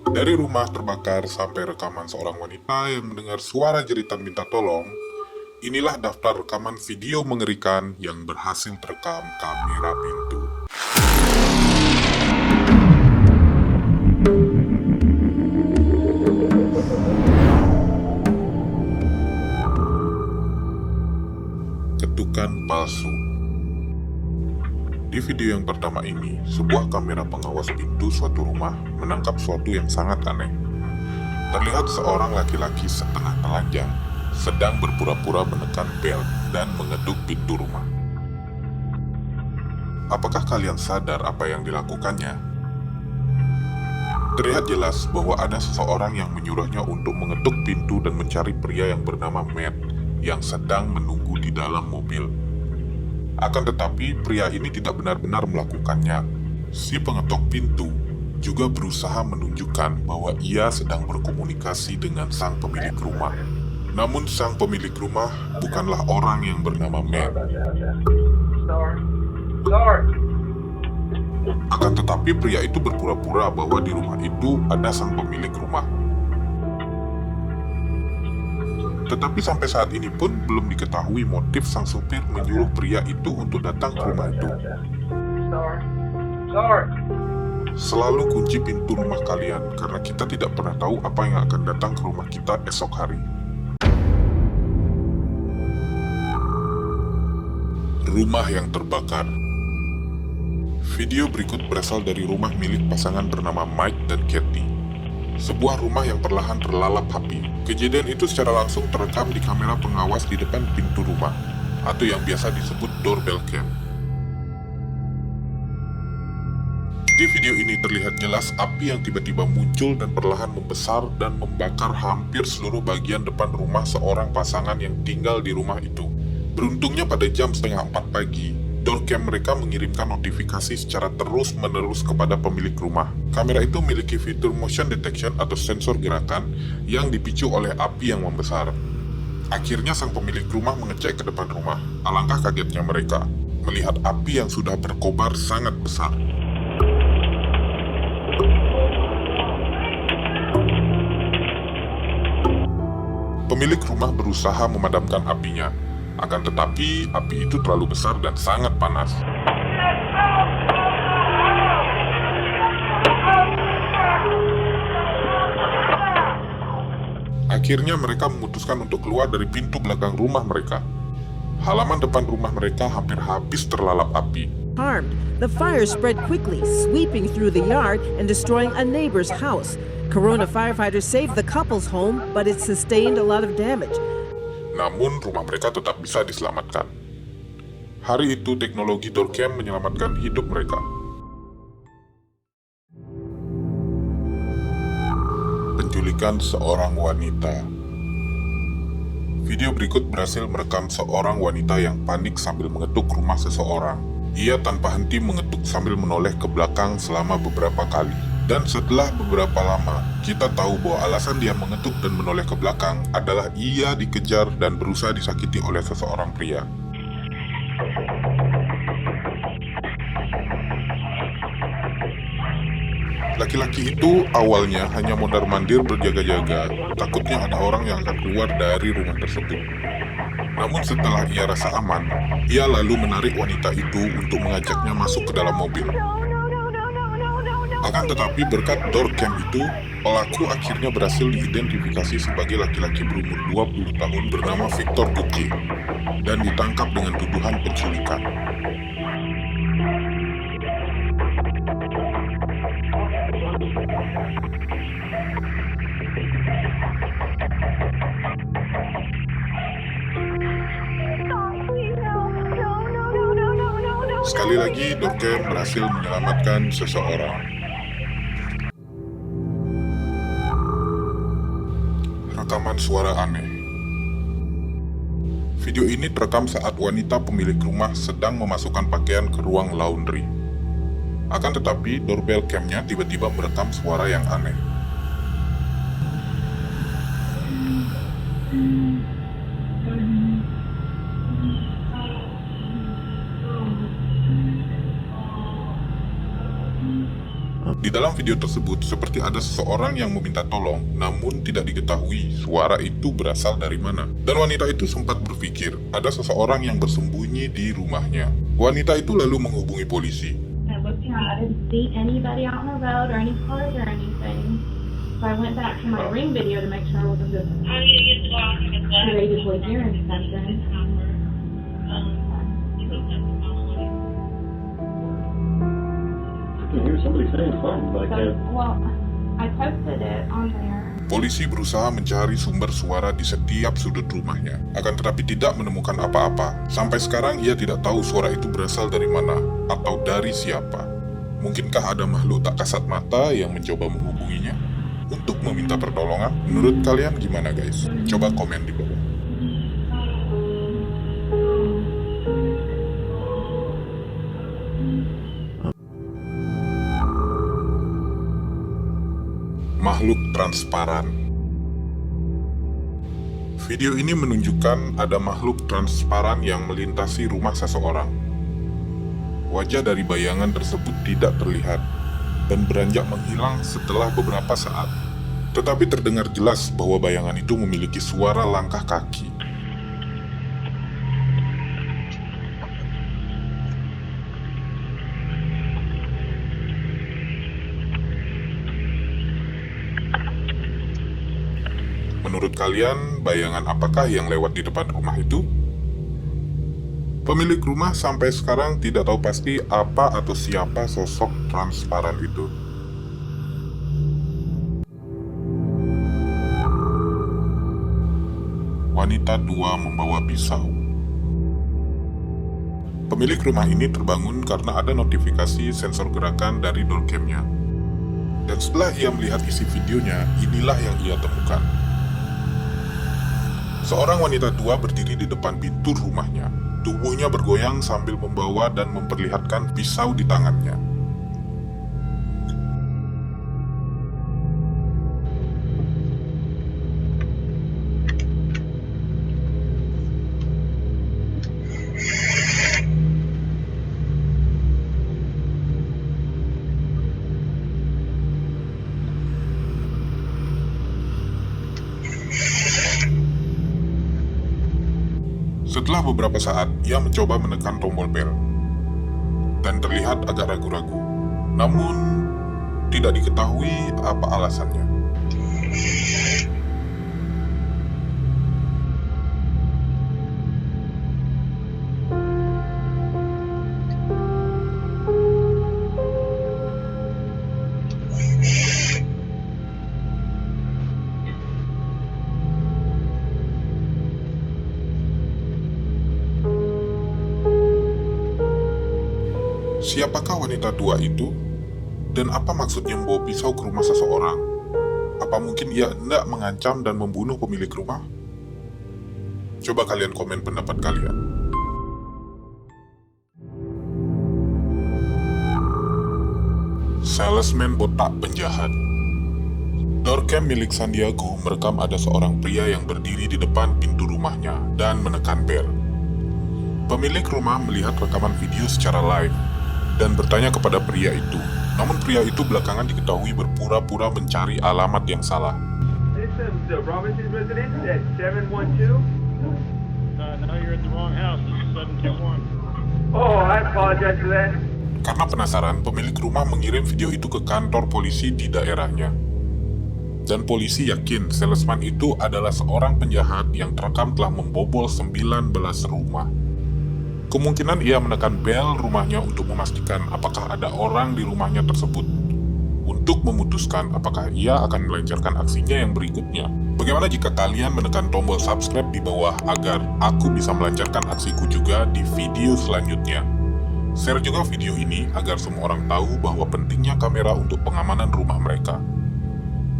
Dari rumah terbakar sampai rekaman seorang wanita yang mendengar suara jeritan minta tolong, inilah daftar rekaman video mengerikan yang berhasil terekam kamera pintu. Ketukan palsu. Di video yang pertama ini, sebuah kamera pengawas pintu suatu rumah menangkap sesuatu yang sangat aneh. Terlihat seorang laki-laki setengah telanjang sedang berpura-pura menekan bel dan mengetuk pintu rumah. Apakah kalian sadar apa yang dilakukannya? Terlihat jelas bahwa ada seseorang yang menyuruhnya untuk mengetuk pintu dan mencari pria yang bernama Matt yang sedang menunggu di dalam mobil. Akan tetapi, pria ini tidak benar-benar melakukannya. Si pengetok pintu juga berusaha menunjukkan bahwa ia sedang berkomunikasi dengan sang pemilik rumah. Namun sang pemilik rumah bukanlah orang yang bernama Matt. Akan tetapi, pria itu berpura-pura bahwa di rumah itu ada sang pemilik rumah. Tetapi sampai saat ini pun belum diketahui motif sang supir menyuruh pria itu untuk datang ke rumah itu. Selalu kunci pintu rumah kalian karena kita tidak pernah tahu apa yang akan datang ke rumah kita esok hari. Rumah yang terbakar. Video berikut berasal dari rumah milik pasangan bernama Mike dan Kathy. Sebuah rumah yang perlahan terlalap api. Kejadian itu secara langsung terekam di kamera pengawas di depan pintu rumah, atau yang biasa disebut doorbell cam. Di video ini terlihat jelas api yang tiba-tiba muncul dan perlahan membesar dan membakar hampir seluruh bagian depan rumah seorang pasangan yang tinggal di rumah itu. Beruntungnya pada jam 3:30 pagi, doorcam mereka mengirimkan notifikasi secara terus-menerus kepada pemilik rumah. Kamera itu memiliki fitur motion detection atau sensor gerakan yang dipicu oleh api yang membesar. Akhirnya sang pemilik rumah mengecek ke depan rumah. Alangkah kagetnya mereka melihat api yang sudah berkobar sangat besar. Pemilik rumah berusaha memadamkan apinya. Akan tetapi, api itu terlalu besar dan sangat panas. Akhirnya mereka memutuskan untuk keluar dari pintu belakang rumah mereka. Halaman depan rumah mereka hampir habis terlalap api. Harmed, the fire spread quickly, sweeping through the yard and destroying a neighbor's house. Corona firefighters saved the couple's home, but it sustained a lot of damage. Namun rumah mereka tetap bisa diselamatkan. Hari itu teknologi doorcam menyelamatkan hidup mereka. Penculikan seorang wanita. Video berikut berhasil merekam seorang wanita yang panik sambil mengetuk rumah seseorang. Ia tanpa henti mengetuk sambil menoleh ke belakang selama beberapa kali. Dan setelah beberapa lama, kita tahu bahwa alasan dia mengetuk dan menoleh ke belakang adalah ia dikejar dan berusaha disakiti oleh seseorang pria. Laki-laki itu awalnya hanya mondar-mandir berjaga-jaga, takutnya ada orang yang akan keluar dari rumah tersebut. Namun setelah ia rasa aman, ia lalu menarik wanita itu untuk mengajaknya masuk ke dalam mobil. Akan tetapi berkat doorcam itu, pelaku akhirnya berhasil diidentifikasi sebagai laki-laki berumur 20 tahun bernama Victor Duque dan ditangkap dengan tuduhan penculikan. Sekali lagi, doorcam berhasil menyelamatkan seseorang. Rekaman suara aneh. Video ini terekam saat wanita pemilik rumah sedang memasukkan pakaian ke ruang laundry. Akan tetapi, doorbell cam-nya tiba-tiba merekam suara yang aneh. Di dalam video tersebut, seperti ada seseorang yang meminta tolong, namun tidak diketahui suara itu berasal dari mana. Dan wanita itu sempat berpikir ada seseorang yang bersembunyi di rumahnya. Wanita itu lalu menghubungi polisi. I looked around. I didn't see anybody out on the road or any cars or anything. So I went back to my ring video to make sure I wasn't just creatively hearing something. I can hear somebody saying something like that. Well, I posted it on there. Polisi berusaha mencari sumber suara di setiap sudut rumahnya, akan tetapi tidak menemukan apa-apa. Sampai sekarang ia tidak tahu suara itu berasal dari mana atau dari siapa. Mungkinkah ada makhluk tak kasat mata yang mencoba menghubunginya untuk meminta pertolongan? Menurut kalian gimana guys? Coba komen di bawah. Makhluk transparan. Video ini menunjukkan ada makhluk transparan yang melintasi rumah seseorang. Wajah dari bayangan tersebut tidak terlihat dan beranjak menghilang setelah beberapa saat. Tetapi terdengar jelas bahwa bayangan itu memiliki suara langkah kaki. Menurut kalian, bayangan apakah yang lewat di depan rumah itu? Pemilik rumah sampai sekarang tidak tahu pasti apa atau siapa sosok transparan itu. Wanita 2 membawa pisau. Pemilik rumah ini terbangun karena ada notifikasi sensor gerakan dari doorcam-nya. Dan setelah ia melihat isi videonya, inilah yang ia temukan. Seorang wanita tua berdiri di depan pintu rumahnya. Tubuhnya bergoyang sambil membawa dan memperlihatkan pisau di tangannya. Setelah beberapa saat, ia mencoba menekan tombol bel dan terlihat agak ragu-ragu. Namun, tidak diketahui apa alasannya. Siapakah wanita tua itu? Dan apa maksudnya membawa pisau ke rumah seseorang? Apa mungkin ia hendak mengancam dan membunuh pemilik rumah? Coba kalian komen pendapat kalian. Salesman botak penjahat. Doorcam milik Sandiago merekam ada seorang pria yang berdiri di depan pintu rumahnya dan menekan bel. Pemilik rumah melihat rekaman video secara live dan bertanya kepada pria itu. Namun pria itu belakangan diketahui berpura-pura mencari alamat yang salah. This is the Robinson residence at 712. No, you're at the wrong house. This is 721. Oh, I apologize for that. Karena penasaran, pemilik rumah mengirim video itu ke kantor polisi di daerahnya. Dan polisi yakin salesman itu adalah seorang penjahat yang terekam telah membobol 19 rumah. Kemungkinan ia menekan bel rumahnya untuk memastikan apakah ada orang di rumahnya tersebut, untuk memutuskan apakah ia akan melancarkan aksinya yang berikutnya. Bagaimana jika kalian menekan tombol subscribe di bawah agar aku bisa melancarkan aksiku juga di video selanjutnya? Share juga video ini agar semua orang tahu bahwa pentingnya kamera untuk pengamanan rumah mereka.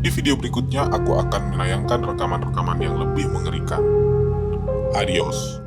Di video berikutnya aku akan menayangkan rekaman-rekaman yang lebih mengerikan. Adios.